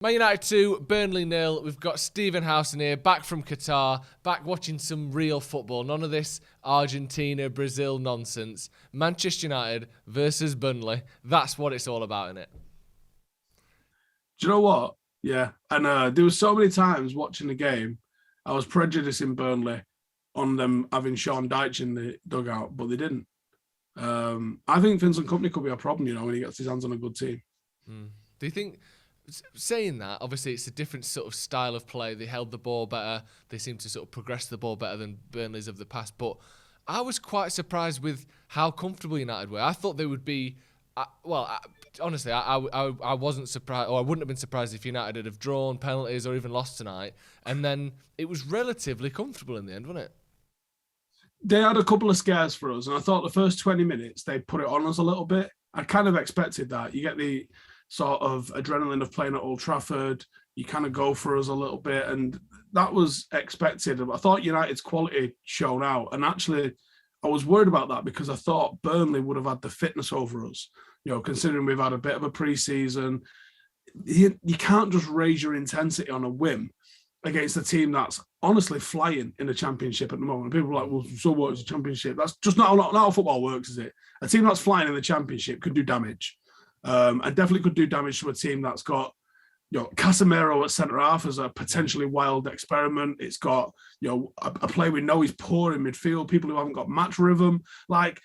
Man United 2, Burnley 0. We've got Stephen Howson here, back from Qatar, back watching some real football. None of this Argentina, Brazil nonsense. Manchester United versus Burnley. That's what it's all about, innit? Do you know what? Yeah. And there was so many times watching the game, I was prejudicing Burnley on them having Sean Dyche in the dugout, but they didn't. I think Vincent Kompany could be a problem, when he gets his hands on a good team. Do you think, saying that, obviously it's a different sort of style of play. They held the ball better. They seem to sort of progress the ball better than Burnley's of the past. But I was quite surprised with how comfortable United were. I thought they would be, honestly, I wasn't surprised, or I wouldn't have been surprised if United had have drawn penalties or even lost tonight. And then it was relatively comfortable in the end, wasn't it? They had a couple of scares for us, and I thought the first 20 minutes they put it on us a little bit. I kind of expected that. You get the sort of adrenaline of playing at Old Trafford. You kind of go for us a little bit, and that was expected. I thought United's quality shone out, and actually I was worried about that because I thought Burnley would have had the fitness over us, considering we've had a bit of a pre-season. You can't just raise your intensity on a whim against a team that's honestly flying in the Championship at the moment. People are like, well, so what is the Championship? That's just not how football works, is it? A team that's flying in the Championship could do damage. And definitely could do damage to a team that's got, Casemiro at centre-half as a potentially wild experiment. It's got, a player we know is poor in midfield, people who haven't got match rhythm, like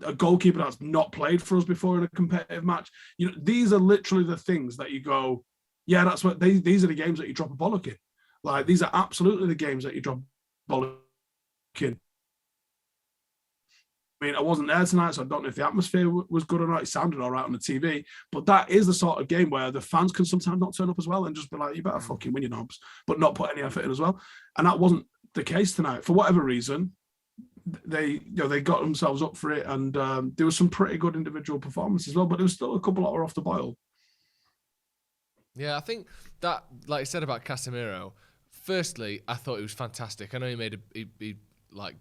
a goalkeeper that's not played for us before in a competitive match. These are literally the things that you go, yeah, that's what these are the games that you drop a bollock in. Like, these are absolutely the games that you drop bollock in. I mean, I wasn't there tonight, so I don't know if the atmosphere was good or not. It sounded all right on the TV, but that is the sort of game where the fans can sometimes not turn up as well and just be like, you better fucking win your knobs, but not put any effort in as well. And that wasn't the case tonight. For whatever reason, they got themselves up for it, and there was some pretty good individual performances as well, but there was still a couple that were off the boil. Yeah, I think that, like you said about Casemiro, firstly, I thought he was fantastic. I know he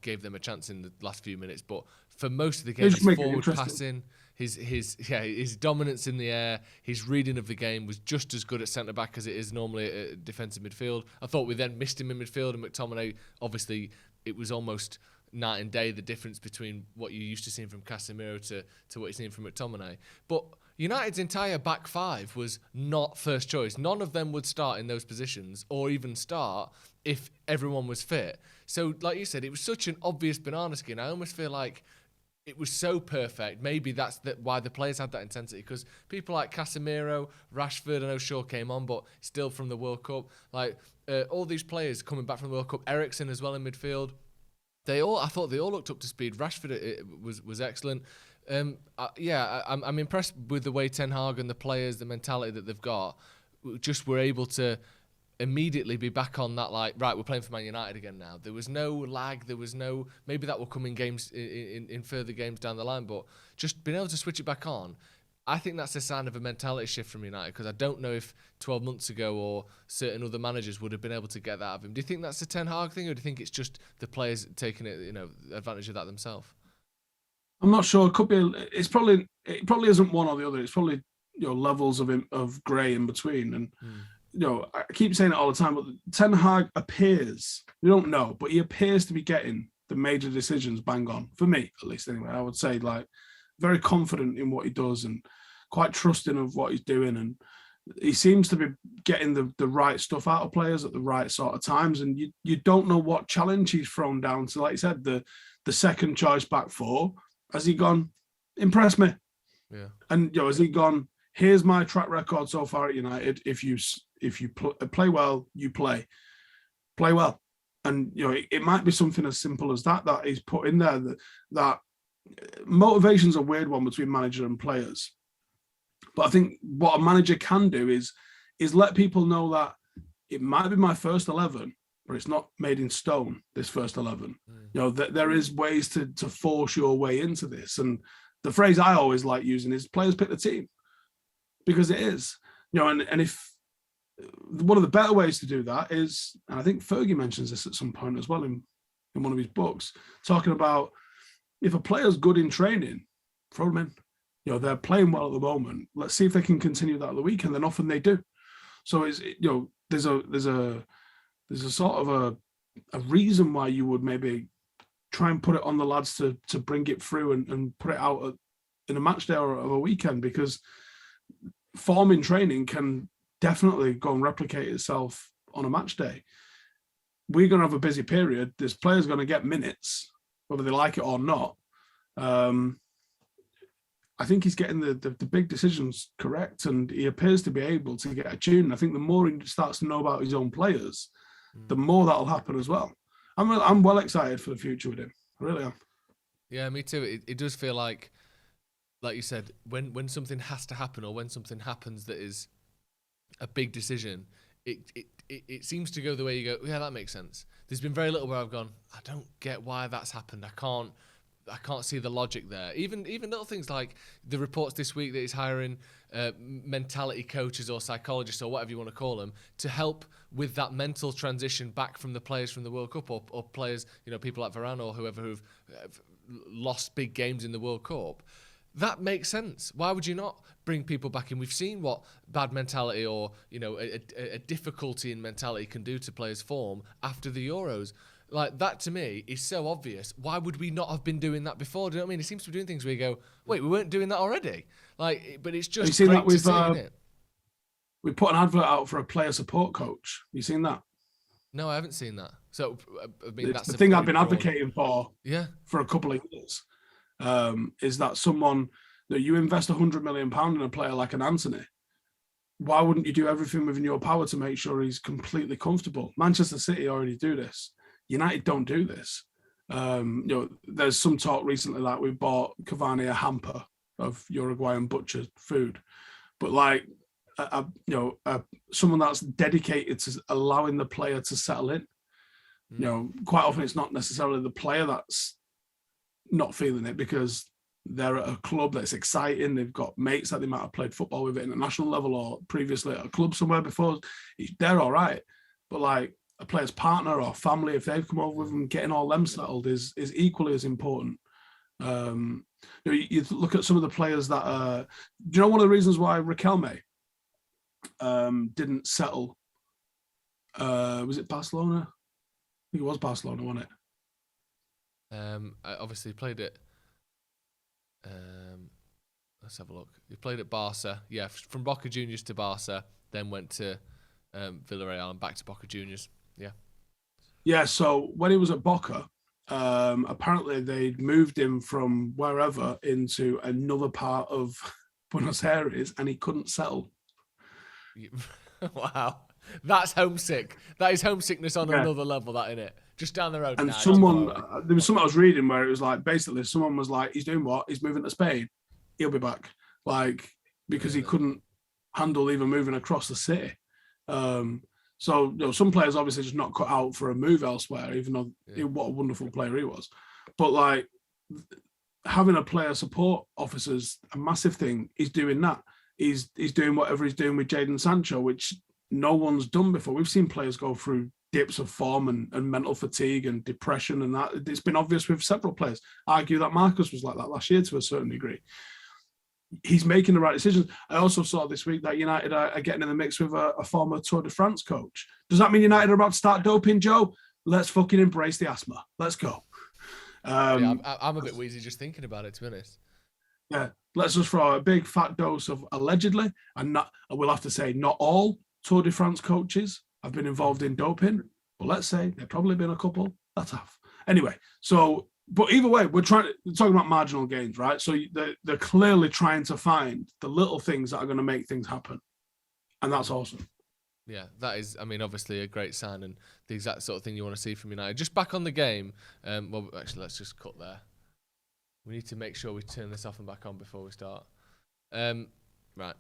gave them a chance in the last few minutes, but for most of the game, his forward passing, his dominance in the air, his reading of the game was just as good at centre back as it is normally at defensive midfield. I thought we then missed him in midfield, and McTominay, obviously, it was almost night and day, the difference between what you're used to seeing from Casemiro to what you're seeing from McTominay. But United's entire back five was not first choice. None of them would start in those positions or even start if everyone was fit. So, like you said, it was such an obvious banana skin. I almost feel like it was so perfect. Maybe that's why the players had that intensity, because people like Casemiro, Rashford, I know Shaw came on, but still from the World Cup. All these players coming back from the World Cup, Eriksen as well in midfield, I thought they all looked up to speed. Rashford was excellent. I'm impressed with the way Ten Hag and the players, the mentality that they've got, just were able to immediately be back on that, like, right, we're playing for Man United again now. There was no lag, maybe that will come in games, in further games down the line, but just being able to switch it back on, I think that's a sign of a mentality shift from United, because I don't know if 12 months ago or certain other managers would have been able to get that out of him. Do you think that's a Ten Hag thing, or do you think it's just the players taking advantage of that themselves? I'm not sure. It could be. It probably isn't one or the other. It's probably levels of grey in between. And I keep saying it all the time, but Ten Hag appears, we don't know, but he appears to be getting the major decisions bang on, for me at least. Anyway, I would say, like, very confident in what he does and quite trusting of what he's doing, and he seems to be getting the right stuff out of players at the right sort of times. And you don't know what challenge he's thrown down to. Like you said, the second choice back four. Has he gone, impress me? Yeah. And has he gone, here's my track record so far at United. If you play well, you play well. And it might be something as simple as that he's put in there. That motivation's a weird one between manager and players. But I think what a manager can do is let people know that it might be my first 11, but it's not made in stone, this first 11. That there is ways to force your way into this. And the phrase I always like using is players pick the team, because it is. And if one of the better ways to do that is, and I think Fergie mentions this at some point as well in one of his books, talking about if a player's good in training, throw them in. They're playing well at the moment. Let's see if they can continue that at the weekend. Then often they do. So there's a sort of a reason why you would maybe try and put it on the lads to bring it through and put it out in a match day or a weekend, because form in training can definitely go and replicate itself on a match day. We're going to have a busy period. This player's going to get minutes, whether they like it or not. I think he's getting the big decisions correct, and he appears to be able to get a tune. I think the more he starts to know about his own players, the more that'll happen as well. I'm well excited for the future with him. I really am. Yeah, me too. It does feel like you said, when something has to happen, or when something happens that is a big decision, it seems to go the way you go, yeah, that makes sense. There's been very little where I've gone, I don't get why that's happened. I can't see the logic there. Even little things like the reports this week that he's hiring mentality coaches or psychologists or whatever you want to call them to help with that mental transition back from the players from the World Cup, or players, people like Varane or whoever who've lost big games in the World Cup. That makes sense. Why would you not bring people back in? We've seen what bad mentality or a difficulty in mentality can do to players' form after the Euros. Like, that to me is so obvious. Why would we not have been doing that before? Do you know what I mean? It seems to be doing things where you go, wait, we weren't doing that already. Like, but it's just great to see, isn't it? We put an advert out for a player support coach. Have you seen that? No, I haven't seen that. So, I mean, that's the thing I've been advocating for. Yeah. For a couple of years. Is that someone that you invest £100 million in a player like an Anthony? Why wouldn't you do everything within your power to make sure he's completely comfortable? Manchester City already do this. United don't do this. There's some talk recently that we bought Cavani a hamper of Uruguayan butcher food, but like, someone that's dedicated to allowing the player to settle in. Quite often it's not necessarily the player that's not feeling it, because they're at a club that's exciting. They've got mates that they might have played football with at international level or previously at a club somewhere before. They're all right, but like a player's partner or family, if they've come over with them, getting all them settled is equally as important. You look at some of the players that do you know one of the reasons why Riquelme didn't settle? Was it Barcelona? I think it was Barcelona, wasn't it? I obviously played it. Let's have a look. He played at Barca. Yeah, from Boca Juniors to Barca, then went to Villarreal and back to Boca Juniors. Yeah. Yeah, so when he was at Boca, apparently they'd moved him from wherever into another part of Buenos Aires, and he couldn't settle. Wow. That's homesick. That is homesickness on another level, that, innit? Just down the road. And there was something I was reading where it was like, basically someone was like, he's doing what? He's moving to Spain. He'll be back. Like, because he couldn't handle even moving across the city. So some players obviously just not cut out for a move elsewhere, even though what a wonderful player he was. But like, having a player support officer is a massive thing. He's doing that. He's doing whatever he's doing with Jadon Sancho, which no one's done before. We've seen players go through dips of form and mental fatigue and depression, and that it's been obvious with several players. I argue that Marcus was like that last year to a certain degree. He's making the right decisions. I also saw this week that United are getting in the mix with a former Tour de France coach. Does that mean United are about to start doping, Joe? Let's fucking embrace the asthma. Let's go. I'm a bit wheezy just thinking about it, to be honest. Yeah, let's just throw a big fat dose of allegedly, and I will have to say not all Tour de France coaches have been involved in doping, but let's say there've probably been a couple that have. Anyway, so, but either way, we're talking about marginal gains, right? So they're clearly trying to find the little things that are going to make things happen. And that's awesome. Yeah, that is, I mean, obviously a great sign and the exact sort of thing you want to see from United. Just back on the game, well, actually, let's just cut there. We need to make sure we turn this off and back on before we start. Right.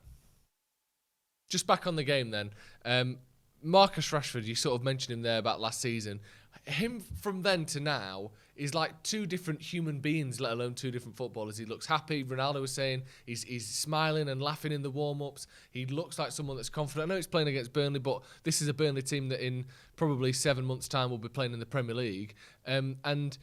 Just back on the game then. Marcus Rashford, you sort of mentioned him there about last season. Him from then to now is like two different human beings, let alone two different footballers. He looks happy. Ronaldo was saying he's smiling and laughing in the warm-ups. He looks like someone that's confident. I know he's playing against Burnley, but this is a Burnley team that in probably 7 months' time will be playing in the Premier League. And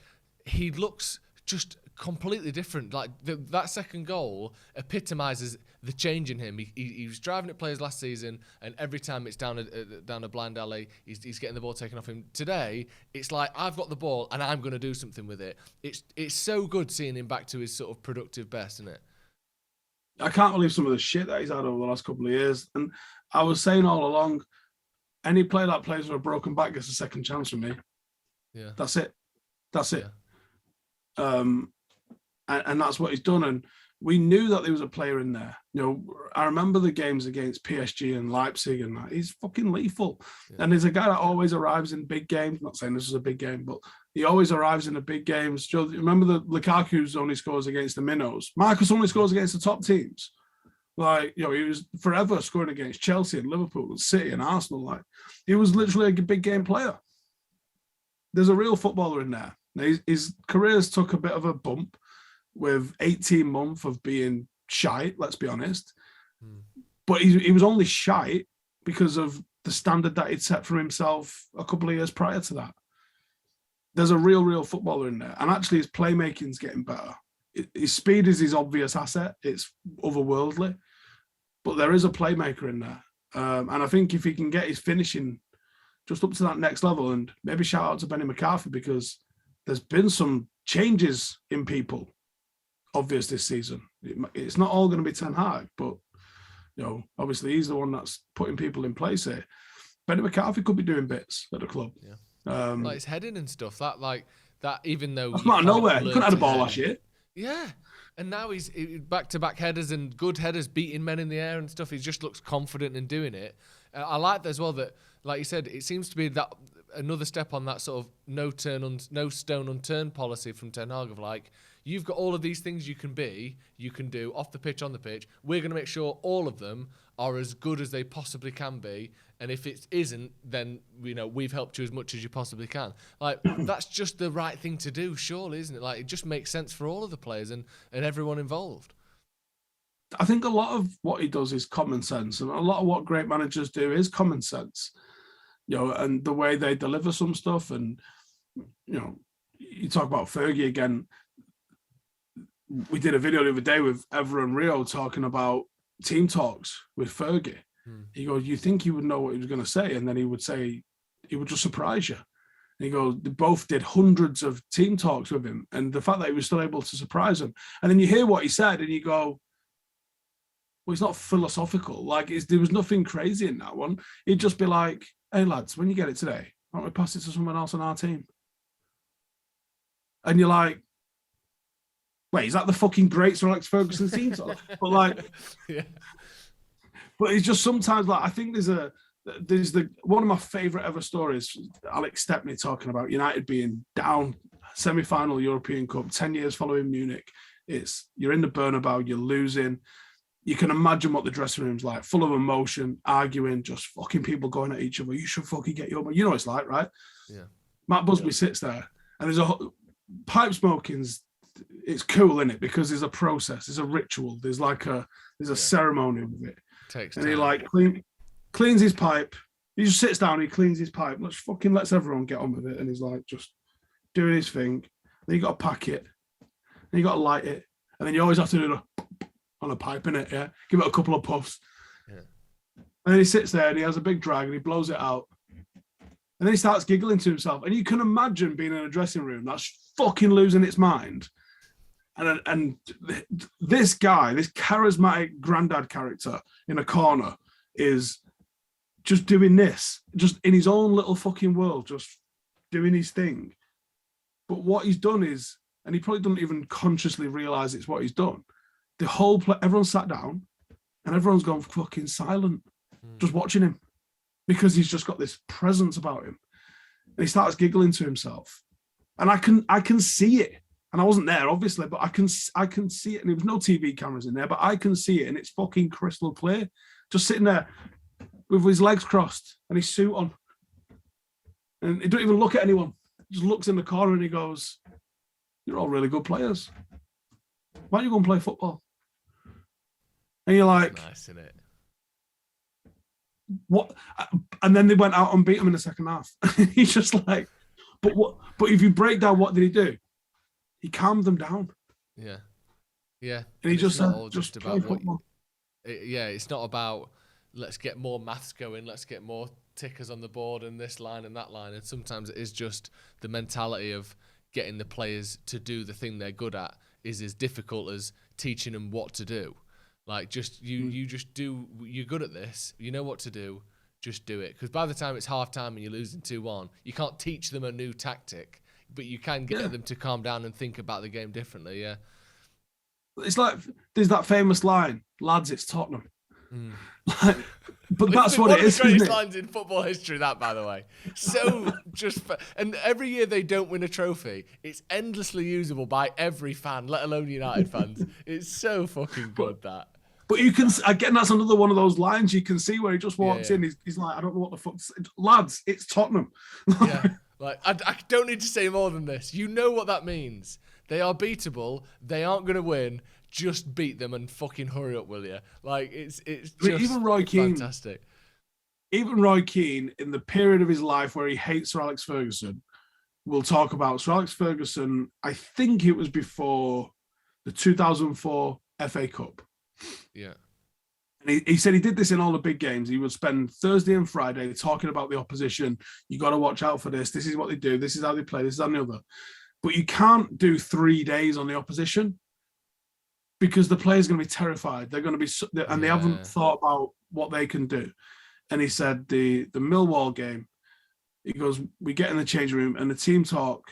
he looks just completely different. Like that second goal epitomises the change in him. He was driving at players last season, and every time it's down a blind alley, he's getting the ball taken off him. Today, it's like, I've got the ball and I'm going to do something with it. It's so good seeing him back to his sort of productive best, isn't it? I can't believe some of the shit that he's had over the last couple of years. And I was saying all along, any player that plays with a broken back gets a second chance from me. Yeah, that's it. Yeah. And that's what he's done. And we knew that there was a player in there. You know, I remember the games against PSG and Leipzig, and that he's fucking lethal. Yeah. And there's a guy that always arrives in big games. I'm not saying this is a big game, but he always arrives in the big games. Joe, remember the Lukaku's only scores against the minnows. Marcus only scores against the top teams. Like, you know, he was forever scoring against Chelsea and Liverpool and City and Arsenal. Like, he was literally a big game player. There's a real footballer in there. Now, his career's took a bit of a bump with 18 months of being shite, let's be honest. But he was only shite because of the standard that he'd set for himself a couple of years prior to that. There's a real footballer in there. And actually his playmaking's getting better. His speed is his obvious asset. It's otherworldly. But there is a playmaker in there. And I think if he can get his finishing just up to that next level, and maybe shout out to Benny McCarthy, because there's been some changes in people obvious this season. It's not all going to be Ten Hag, but you know, obviously he's the one that's putting people in place here. Benny McCarthy could be doing bits at the club. Yeah. Like his heading and stuff. That even though that's not nowhere. He couldn't have the ball last year. Yeah. And now he's back-to-back headers and good headers, beating men in the air and stuff. He just looks confident in doing it. I like that as well, that, like you said, it seems to be that another step on that sort of no stone unturned policy from Ten Hag of like, you've got all of these things you can do off the pitch, on the pitch. We're going to make sure all of them are as good as they possibly can be. And if it isn't, then, you know, we've helped you as much as you possibly can. Like, that's just the right thing to do, surely, isn't it? Like, it just makes sense for all of the players and everyone involved. I think a lot of what he does is common sense. And a lot of what great managers do is common sense. You know, and the way they deliver some stuff. And, you know, you talk about Fergie again. We did a video the other day with Ever and Rio talking about team talks with Fergie. He goes, you think he would know what he was going to say? And then he would say, he would just surprise you. And he goes, they both did hundreds of team talks with him. And the fact that he was still able to surprise him. And then you hear what he said and you go, well, it's not philosophical. Like, there was nothing crazy in that one. He'd just be like, hey, lads, when you get it today, why don't we pass it to someone else on our team? And you're like, wait, is that the fucking great Sir Alex Ferguson team talk? But like, yeah. But it's just sometimes like, I think there's one of my favourite ever stories, Alex Stepney talking about United being down semi-final European Cup, 10 years following Munich. You're in the Bernabeu, you're losing. You can imagine what the dressing room's like, full of emotion, arguing, just fucking people going at each other. You should fucking get your, you know what it's like, right? Yeah. Matt Busby sits there and there's pipe smoking's, it's cool, isn't it? Because there's a process, there's a ritual, there's a ceremony with it. Takes and time. He like cleans his pipe. He just sits down, he cleans his pipe, lets everyone get on with it, and he's like just doing his thing. Then you got to pack it, then you got to light it, and then you always have to do on a pipe, innit? Yeah, give it a couple of puffs. Yeah. And then he sits there and he has a big drag and he blows it out, and then he starts giggling to himself. And you can imagine being in a dressing room that's fucking losing its mind. And this guy, this charismatic granddad character in a corner is just doing this, just in his own little fucking world, just doing his thing. But what he's done is, and he probably doesn't even consciously realise it's what he's done, everyone sat down and everyone's gone fucking silent, just watching him, because he's just got this presence about him. And he starts giggling to himself. And I can see it. And I wasn't there, obviously, but I can see it. And there was no TV cameras in there, but I can see it, and it's fucking crystal clear. Just sitting there with his legs crossed and his suit on. And he don't even look at anyone. He just looks in the corner and he goes, you're all really good players. Why don't you go and play football? And you're like... That's nice, isn't it? What? And then they went out and beat him in the second half. He's just like... But if you break down, what did he do? He calmed them down. Yeah. Yeah. And he just it's not said, all just just play about what. football. It's not about let's get more maths going, let's get more tickers on the board and this line and that line. And sometimes it is just the mentality of getting the players to do the thing they're good at is as difficult as teaching them what to do. Like just you just do. You're good at this. You know what to do. Just do it. Because by the time it's half time and you're losing 2-1, you can't teach them a new tactic, but you can get them to calm down and think about the game differently. Yeah. It's like there's that famous line, lads, it's Tottenham. But that's what it is. One of the greatest lines in football history, that, by the way. So and every year they don't win a trophy, it's endlessly usable by every fan, let alone United fans. It's so fucking good, that. But you can, again, that's another one of those lines you can see where he just walks in. He's like, I don't know what the fuck. Lads, it's Tottenham. Yeah. Like, I don't need to say more than this. You know what that means. They are beatable. They aren't going to win. Just beat them and fucking hurry up, will you? Like, it's just even Roy Keane, fantastic. Even Roy Keane, in the period of his life where he hates Sir Alex Ferguson, we'll talk about Sir Alex Ferguson. I think it was before the 2004 FA Cup. Yeah. And he said he did this in all the big games. He would spend Thursday and Friday talking about the opposition. You got to watch out for this. This is what they do. This is how they play. This is how the other. But you can't do 3 days on the opposition because the player's going to be terrified. They're going to be, and they haven't thought about what they can do. And he said the Millwall game, he goes, we get in the change room and the team talk,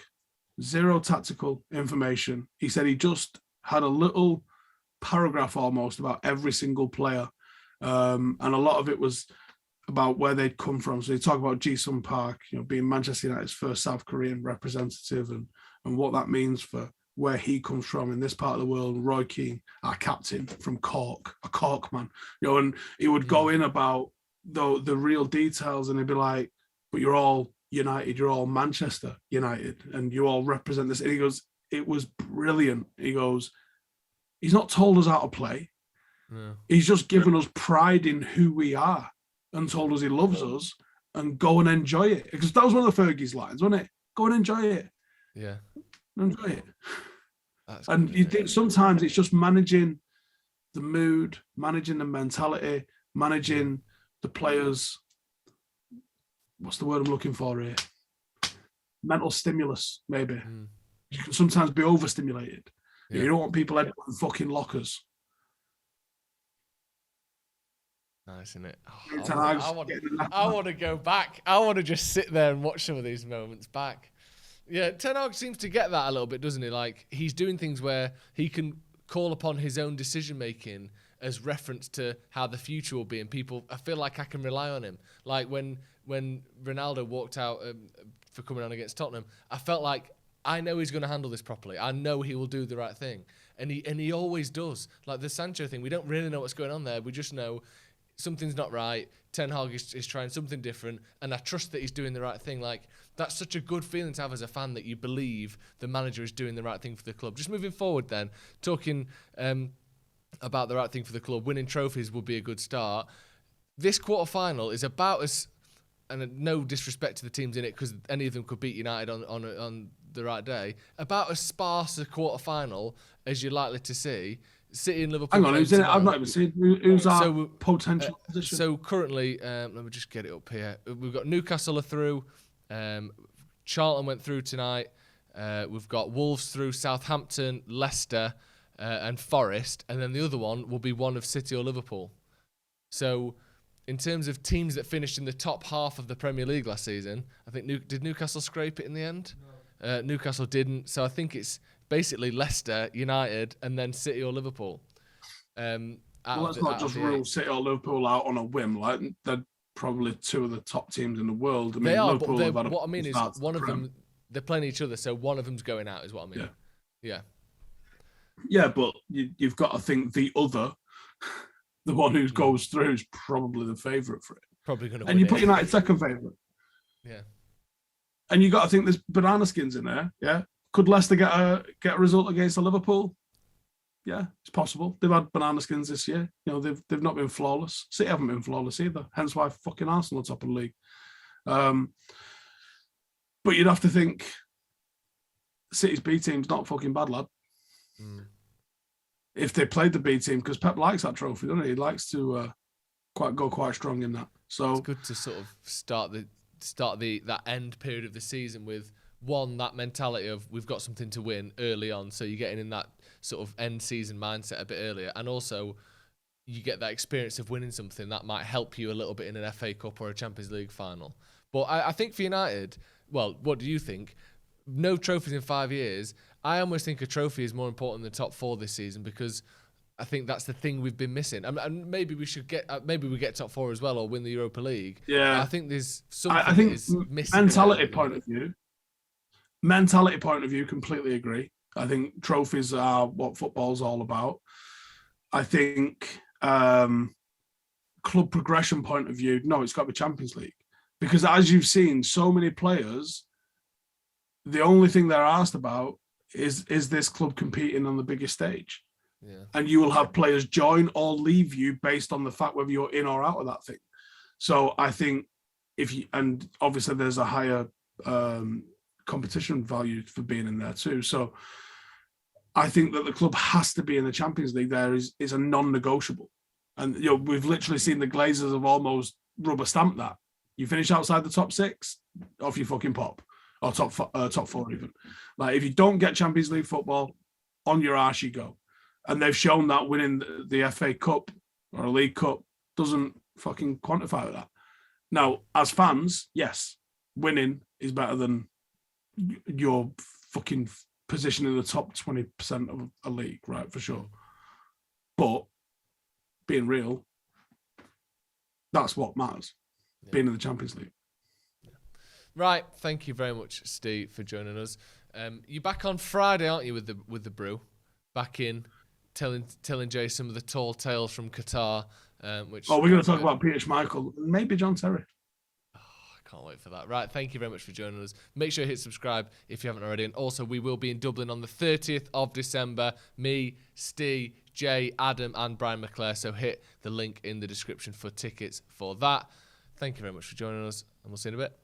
zero tactical information. He said he just had a little paragraph almost about every single player. And a lot of it was about where they'd come from. So they talk about Ji-sung Park, being Manchester United's first South Korean representative and what that means for where he comes from in this part of the world. Roy Keane, our captain from Cork, a Cork man, and he would go in about the real details, and he'd be like, but you're all United, you're all Manchester United, and you all represent this. And he goes, it was brilliant. He goes, he's not told us how to play. Yeah. He's just given us pride in who we are and told us he loves us and go and enjoy it. Because that was one of the Fergie's lines, wasn't it? Go and enjoy it. Yeah. Enjoy it. And you think sometimes it's just managing the mood, managing the mentality, managing the players. What's the word I'm looking for here? Mental stimulus, maybe. You can sometimes be overstimulated. Yeah. You don't want people in fucking lockers. Nice, isn't it? I want to go back. I want to just sit there and watch some of these moments back. Yeah, Ten Hag seems to get that a little bit, doesn't he? Like, he's doing things where he can call upon his own decision-making as reference to how the future will be, and people, I feel like I can rely on him. Like, when Ronaldo walked out for coming on against Tottenham, I felt like, I know he's going to handle this properly. I know he will do the right thing. And he always does. Like the Sancho thing, we don't really know what's going on there. We just know something's not right. Ten Hag is trying something different, and I trust that he's doing the right thing. Like, that's such a good feeling to have as a fan, that you believe the manager is doing the right thing for the club. Just moving forward then, talking about the right thing for the club, winning trophies would be a good start. This quarter-final is about as, and no disrespect to the teams in it, because any of them could beat United on the right day, about as sparse a quarter-final as you're likely to see. City and Liverpool. Hang on, who's in it? I've not even seen who's our potential position. So currently, let me just get it up here. We've got Newcastle are through. Charlton went through tonight. We've got Wolves through, Southampton, Leicester, and Forest. And then the other one will be one of City or Liverpool. So in terms of teams that finished in the top half of the Premier League last season, I think did Newcastle scrape it in the end? No. Newcastle didn't. So I think it's basically Leicester, United, and then City or Liverpool. Well, let's not just rule City or Liverpool out on a whim. Like, they're probably two of the top teams in the world. I mean, they are, Liverpool but what I mean is one of them, they're playing each other, so one of them's going out is what I mean. Yeah, but you've got to think the other, the one who goes through, is probably the favourite for it. Probably going to win. And you put United second favourite. Yeah. And you got to think there's banana skins in there, yeah? Could Leicester get a result against the Liverpool? Yeah, it's possible. They've had banana skins this year. They've not been flawless. City haven't been flawless either. Hence why fucking Arsenal are top of the league. But you'd have to think City's B team's not fucking bad, lad. if they played the B team, because Pep likes that trophy, doesn't he? He likes to go quite strong in that. So it's good to sort of start that end period of the season with that mentality of we've got something to win early on, so you're getting in that sort of end season mindset a bit earlier, and also you get that experience of winning something that might help you a little bit in an FA Cup or a Champions League final. But I think for United, well, what do you think? No trophies in 5 years. I almost think a trophy is more important than the top 4 this season, because I think that's the thing we've been missing. And maybe we should maybe we get top 4 as well, or win the Europa League. yeah, I think there's something I think that is missing. Mentality point of view, completely agree. I think trophies are what football's all about. I think club progression point of view, no, it's got to be Champions League. Because as you've seen, so many players, the only thing they're asked about is this club competing on the biggest stage? Yeah. And you will have players join or leave you based on the fact whether you're in or out of that thing. So I think and obviously there's a higher competition value for being in there too. So I think that the club has to be in the Champions League. There is a non-negotiable. And we've literally seen the Glazers have almost rubber stamped that. You finish outside the top 6, off you fucking pop. Or top 4 even. Like, if you don't get Champions League football, on your arse you go. And they've shown that winning the FA Cup or a League Cup doesn't fucking quantify that. Now, as fans, yes, winning is better than your fucking position in the top 20% of a league, right, for sure. But being real, that's what matters, being in the Champions League. Right, thank you very much, Steve, for joining us. You're back on Friday, aren't you, with the brew? Back in, telling Jay some of the tall tales from Qatar. We're going to talk about Peter Schmeichel, maybe John Terry. Oh, I can't wait for that. Right, thank you very much for joining us. Make sure you hit subscribe if you haven't already. And also, we will be in Dublin on the 30th of December. Me, Steve, Jay, Adam, and Brian McClare. So hit the link in the description for tickets for that. Thank you very much for joining us, and we'll see you in a bit.